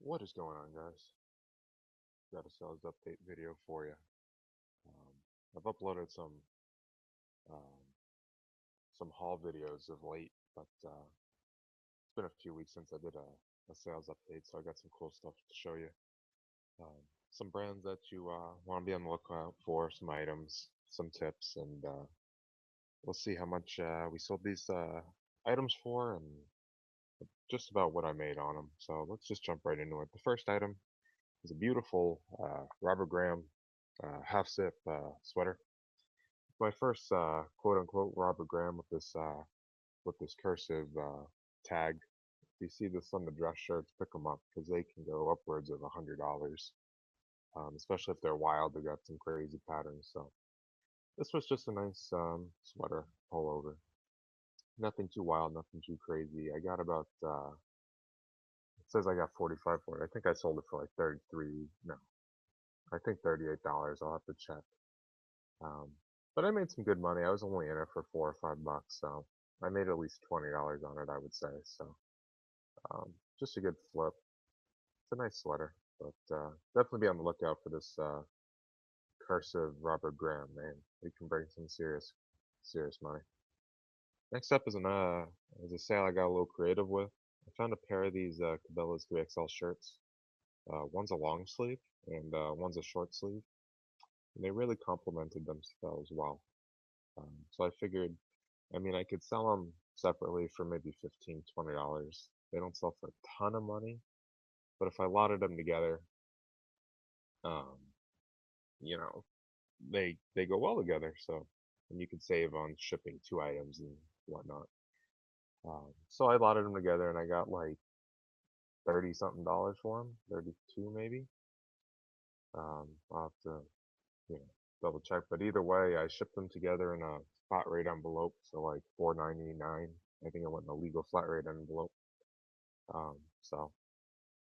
What is going on, guys? Got a sales update video for you. Um, I've uploaded um, some haul videos of late, but it's been a few weeks since I did a sales update, so I got some cool stuff to show you. Um, some brands that you want to be on the lookout for, some items, some tips, and we'll see how much we sold these items for, and just about what I made on them. So let's just jump right into it. The first item is a beautiful Robert Graham half zip sweater. My first quote unquote Robert Graham with this cursive tag. If you see this on the dress shirts, pick them up because they can go upwards of $100. Especially if they're wild, they got some crazy patterns. So this was just a nice sweater pullover. Nothing too wild, nothing too crazy. I got about it says I got 45 for it. I think I sold it for like 33. No, I think $38. I'll have to check. Um, but I made some good money. I was only in it for $4 or $5, so I made at least $20 on it, I would say. So just a good flip. It's a nice sweater, but definitely be on the lookout for this cursive Robert Graham, man. We can bring some serious money. Next up is a sale I got a little creative with. I found a pair of these Cabela's 3XL shirts. One's a long sleeve and one's a short sleeve, and they really complemented themselves well. So I figured, I mean, I could sell them separately for maybe $15, $20. They don't sell for a ton of money, but if I lotted them together, um, you know, they go well together. So, and you could save on shipping two items and whatnot. So I lotted them together, and I got like 30 something dollars for them, 32 maybe. I'll have to, you know, double check. But either way, I shipped them together in a flat rate envelope, so like 4.99. I think it went in a legal flat rate envelope. So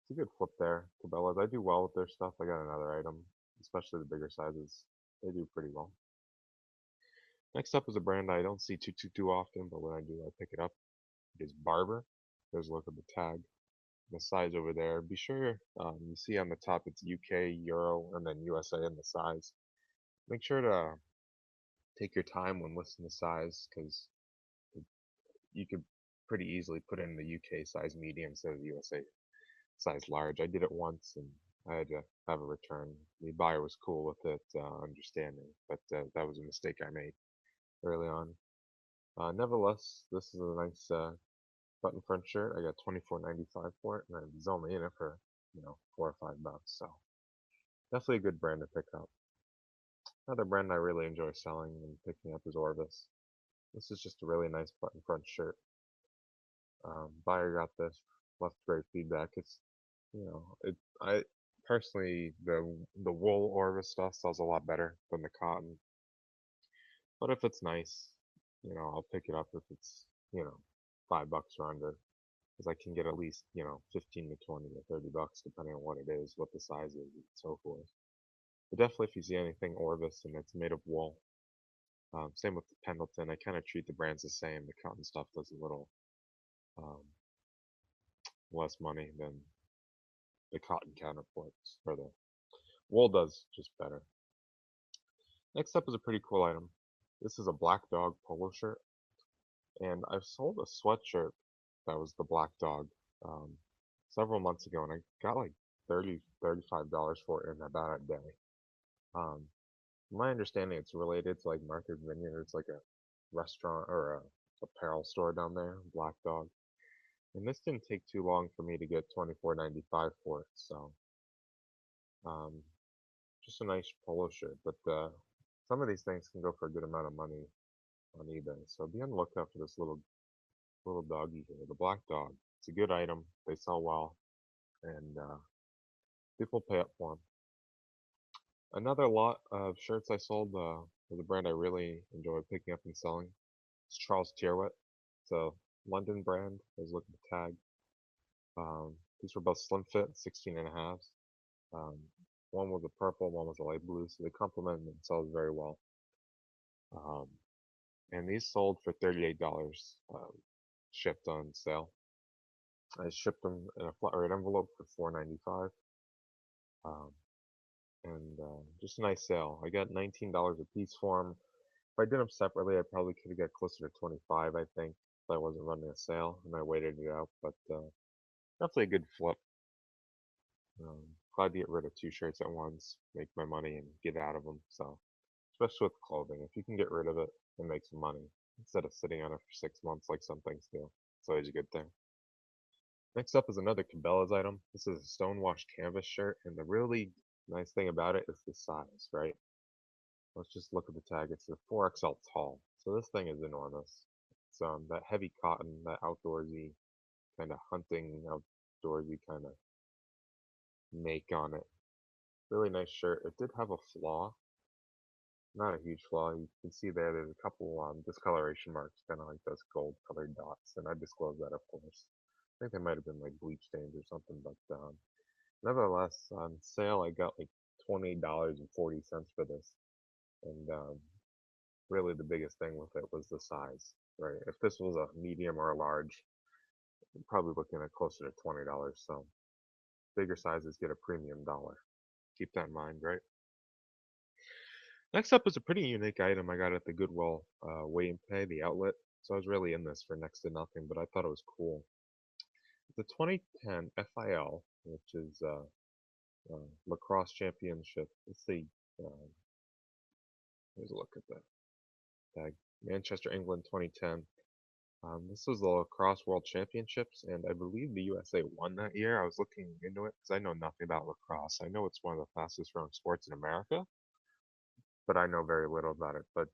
it's a good flip there. Cabela's, I do well with their stuff. I got another item, especially the bigger sizes. They do pretty well. Next up is a brand I don't see too often, but when I do, I pick it up. It is Barber. There's a look at the tag, the size over there. Be sure you see on the top it's UK, Euro, and then USA in the size. Make sure to take your time when listing the size because you could pretty easily put in the UK size medium instead of the USA size large. I did it once and I had to have a return. The buyer was cool with it, understanding, but that was a mistake I made early on. Nevertheless, this is a nice button front shirt. I got 24.95 for it, and I was only in it for $4 or $5. So definitely a good brand to pick up. Another brand I really enjoy selling and picking up is Orvis. This is just a really nice button front shirt. Buyer got this, left great feedback. It's I personally the wool Orvis stuff sells a lot better than the cotton. But if it's nice, I'll pick it up if it's, $5 or under. Because I can get at least, 15 to 20 to $30 depending on what it is, what the size is, and so forth. But definitely if you see anything Orvis and it's made of wool, same with the Pendleton, I kind of treat the brands the same. The cotton stuff does a little um, less money than the cotton counterparts, or the wool does just better. Next up is a pretty cool item. This is a Black Dog polo shirt, and I've sold a sweatshirt that was the Black Dog um, several months ago, and I got like $35 for it in about a day. Um, my understanding, it's related to like Martha's Vineyard. It's like a restaurant or a apparel store down there, Black Dog. And this didn't take too long for me to get 24.95 for it. So um, just a nice polo shirt. But some of these things can go for a good amount of money on eBay. So be on the lookout for this little doggy here, the Black Dog. It's a good item. They sell well, and people pay up for them. Another lot of shirts I sold was a brand I really enjoyed picking up and selling. It's Charles Tyrwhitt. It's a London brand. I was looking at the tag. These were both slim fit, 16 and a half. Um, one was a purple, one was a light blue, so they complement themselves very well. Um, and these sold for $38, shipped on sale. I shipped them in a flat rate envelope for $4.95. Um, and just a nice sale. I got $19 a piece for them. If I did them separately, I probably could have got closer to 25, I think, if I wasn't running a sale and I waited it out. But definitely a good flip. Glad to get rid of two shirts at once, make my money, and get out of them. So, especially with clothing, if you can get rid of it and make some money instead of sitting on it for 6 months like some things do, it's always a good thing. Next up is another Cabela's item. This is a stonewashed canvas shirt, and the really nice thing about it is the size, right? Let's just look at the tag. It's a 4XL tall, so this thing is enormous. It's that heavy cotton, that outdoorsy kind of hunting, outdoorsy kind of make on it. Really nice shirt. It did have a flaw, not a huge flaw. You can see there's a couple discoloration marks, kind of like those gold colored dots, and I disclosed that, of course. I think they might have been like bleach stains or something, but nevertheless, on sale I got like $28.40 for this, and really the biggest thing with it was the size, right? If this was a medium or a large, I'm probably looking at closer to $20. So bigger sizes get a premium dollar. Keep that in mind, right? Next up is a pretty unique item I got at the Goodwill Weigh and Pay, the outlet. So I was really in this for next to nothing, but I thought it was cool. The 2010 FIL, which is lacrosse championship. Let's see. Uh, here's a look at that tag. Manchester, England, 2010. This was the lacrosse world championships, and I believe the USA won that year. I was looking into it because I know nothing about lacrosse. I know it's one of the fastest growing sports in America, but I know very little about it. But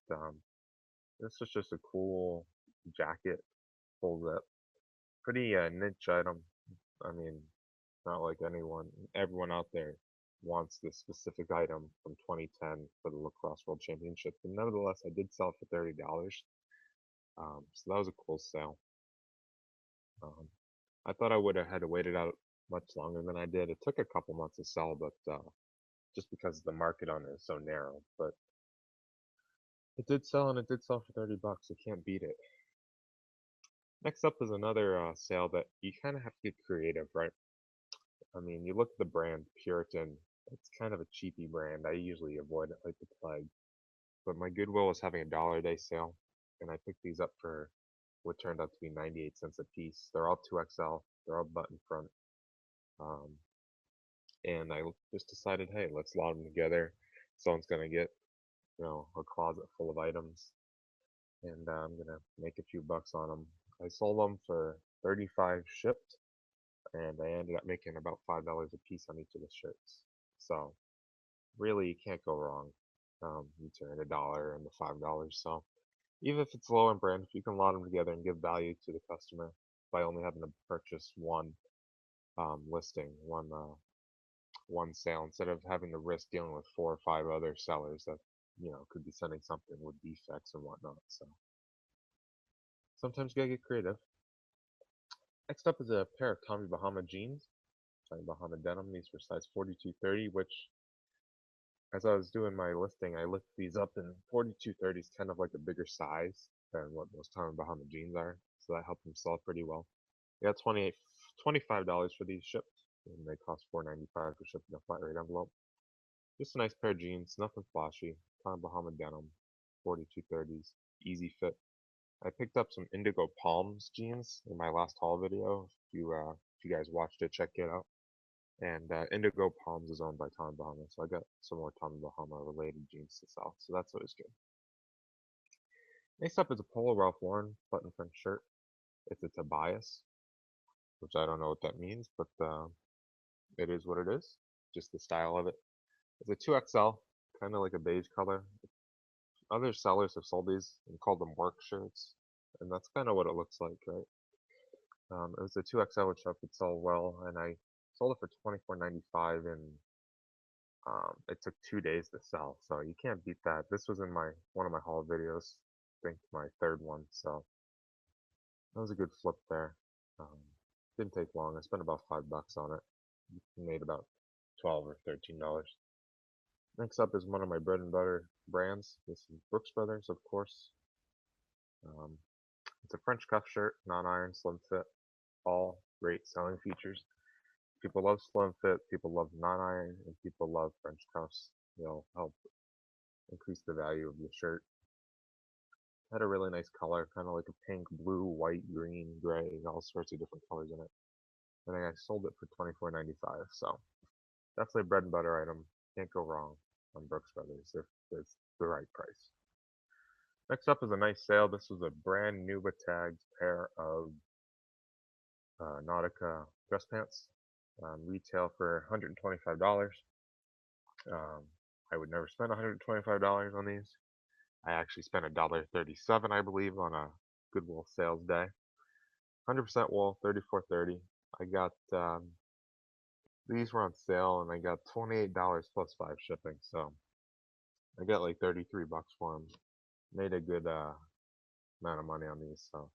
this was just a cool jacket, folds up, pretty niche item. I mean, not like everyone out there wants this specific item from 2010 for the lacrosse world championship. But nevertheless, I did sell it for $30. So that was a cool sale. Um, I thought I would have had to wait it out much longer than I did. It took a couple months to sell, but just because the market on it is so narrow. But it did sell, and it did sell for $30. You can't beat it. Next up is another sale that you kind of have to get creative, right? I mean, you look at the brand Puritan. It's kind of a cheapy brand. I usually avoid it like the plague. But my Goodwill was having a dollar a day sale, and I picked these up for what turned out to be 98 cents a piece. They're all 2XL. They're all button front. Um, and I just decided, hey, let's lot them together. Someone's gonna get, a closet full of items, and I'm gonna make a few bucks on them. I sold them for 35 shipped, and I ended up making about $5 a piece on each of the shirts. So really, you can't go wrong. You turn a dollar into $5. So even if it's low end brand, if you can lot them together and give value to the customer by only having to purchase one listing, one sale instead of having to risk dealing with 4 or 5 other sellers that could be sending something with defects and whatnot. So sometimes you gotta get creative. Next up is a pair of Tommy Bahama jeans, Tommy Bahama denim. These were size 42-30, which as I was doing my listing, I looked these up, and 42-30 is kind of like a bigger size than what most Tommy Bahama jeans are, so that helped them sell pretty well. I got $25 for these shipped, and they cost $4.95 for shipping a flat rate envelope. Just a nice pair of jeans, nothing flashy. Tommy Bahama denim, 42-30s, easy fit. I picked up some Indigo Palms jeans in my last haul video. If you guys watched it, check it out. And Indigo Palms is owned by Tommy Bahama, so I got some more Tommy Bahama related jeans to sell. So that's always good. Next up is a Polo Ralph Lauren button front shirt. It's a Tobias, which I don't know what that means, but it is what it is. Just the style of it. It's a 2XL, kind of like a beige color. Other sellers have sold these and called them work shirts, and that's kind of what it looks like, right? It was a 2XL, which I could sell well, and I sold it for $24.95, and it took 2 days to sell, so you can't beat that. This was in one of my haul videos, I think my third one, so that was a good flip there. Didn't take long. I spent about $5 on it. Made about $12 or $13. Next up is one of my bread and butter brands. This is Brooks Brothers, of course. Um, it's a French cuff shirt, non-iron, slim fit, all great selling features. People love slim fit, people love non-iron, and people love French cuffs. They'll help increase the value of the shirt. Had a really nice color, kind of like a pink, blue, white, green, gray, all sorts of different colors in it. And I sold it for $24.95. So definitely a bread and butter item. Can't go wrong on Brooks Brothers if it's the right price. Next up is a nice sale. This was a brand new but tagged pair of Nautica dress pants. Retail for $125. Um, I would never spend $125 on these. I actually spent $1.37, I believe, on a Goodwill sales day. 100% wool, 34.30. I got these were on sale, and I got $28 plus 5 shipping. So I got like 33 bucks for them. Made a good amount of money on these. So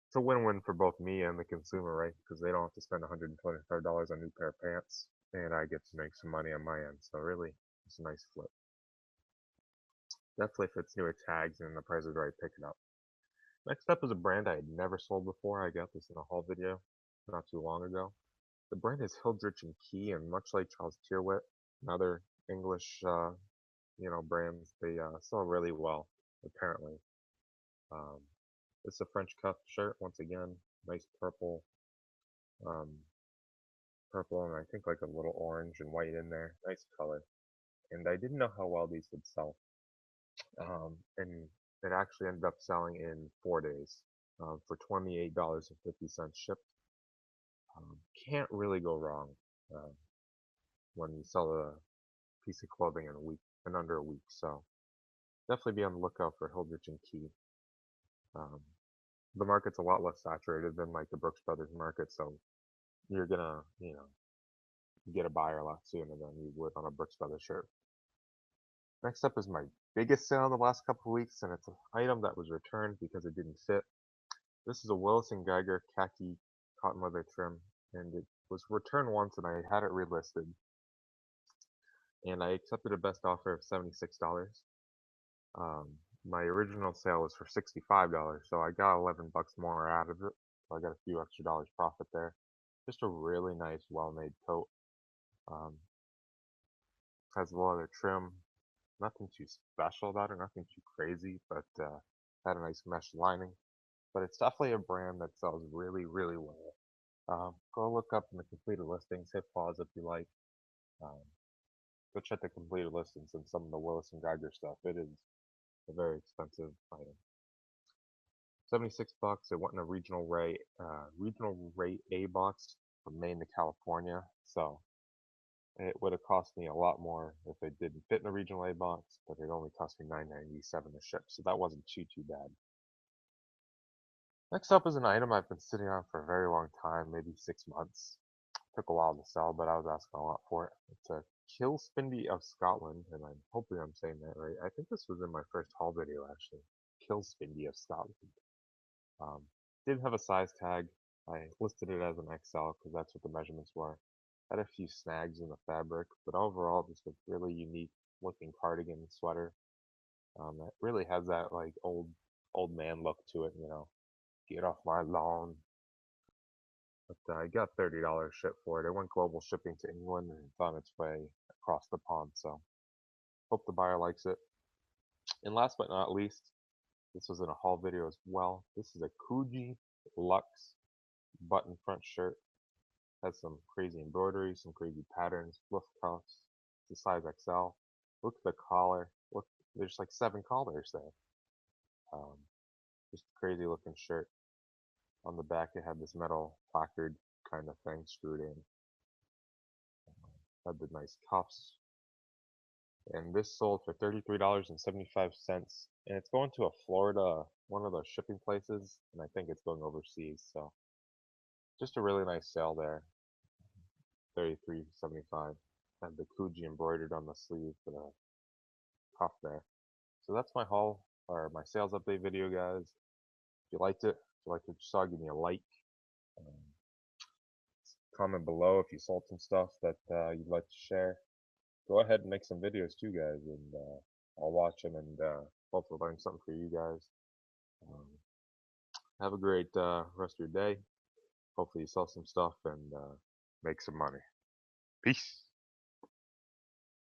it's a win-win for both me and the consumer, right? Because they don't have to spend $125 on a new pair of pants, and I get to make some money on my end. So really, it's a nice flip. Definitely, if it's newer tags and the price is right, pick it up. Next up is a brand I had never sold before. I got this in a haul video not too long ago. The brand is Hildrich and Key, and much like Charles Tyrwhitt and other English, brands, they sell really well. Apparently, um, it's a French cuff shirt. Once again, nice um, purple, and I think like a little orange and white in there. Nice color. And I didn't know how well these would sell. And it actually ended up selling in 4 days for $28.50 shipped. Can't really go wrong uh, when you sell a piece of clothing in under a week. So definitely be on the lookout for Hildrich and Key. Um, the market's a lot less saturated than like the Brooks Brothers market, so you're gonna get a buyer a lot sooner than you would on a Brooks Brothers shirt. Next up is my biggest sale in the last couple of weeks, and it's an item that was returned because it didn't fit. This is a Willis & Geiger khaki cotton leather trim, and it was returned once, and I had it relisted, and I accepted a best offer of $76. Um, my original sale was for $65, so I got 11 bucks more out of it. So I got a few extra dollars profit there. Just a really nice, well-made coat. Um, has a leather trim. Nothing too special about it, nothing too crazy, but had a nice mesh lining. But it's definitely a brand that sells really, really well. Go look up in the completed listings. Hit pause if you like. Um, go check the completed listings and some of the Willis and Geiger stuff. It is a very expensive item. 76 bucks. It went in a regional rate A box from Maine to California. So it would have cost me a lot more if it didn't fit in a regional A box, but it only cost me $9.97 to ship. So that wasn't too bad. Next up is an item I've been sitting on for a very long time, maybe 6 months. Took a while to sell, but I was asking a lot for it. It's a Kilspindie of Scotland, and I'm hoping I'm saying that right. I think this was in my first haul video, actually. Kilspindie of Scotland. Um, didn't have a size tag. I listed it as an XL because that's what the measurements were. Had a few snags in the fabric, but overall just a really unique looking cardigan sweater. That really has that like old man look to it, Get off my lawn. But I got $30 shipped for it. It went global shipping to England and it's on its way across the pond. So hope the buyer likes it. And last but not least, this was in a haul video as well. This is a Coogee Luxe button front shirt. Has some crazy embroidery, some crazy patterns, fluff cuffs. It's a size XL. Look at the collar. Look, there's like 7 collars there. Just a crazy looking shirt. On the back, it had this metal placard kind of thing screwed in. Had the nice cuffs. And this sold for $33.75. And it's going to a Florida, one of those shipping places. And I think it's going overseas. So just a really nice sale there. $33.75. Had the Coogee embroidered on the sleeve for the cuff there. So that's my haul or my sales update video, guys. If you liked it, if you liked what you saw, give me a like. Um, comment below if you sold some stuff that you'd like to share. Go ahead and make some videos too, guys, and I'll watch them and hopefully learn something for you guys. Have a great rest of your day. Hopefully you sell some stuff and make some money. Peace.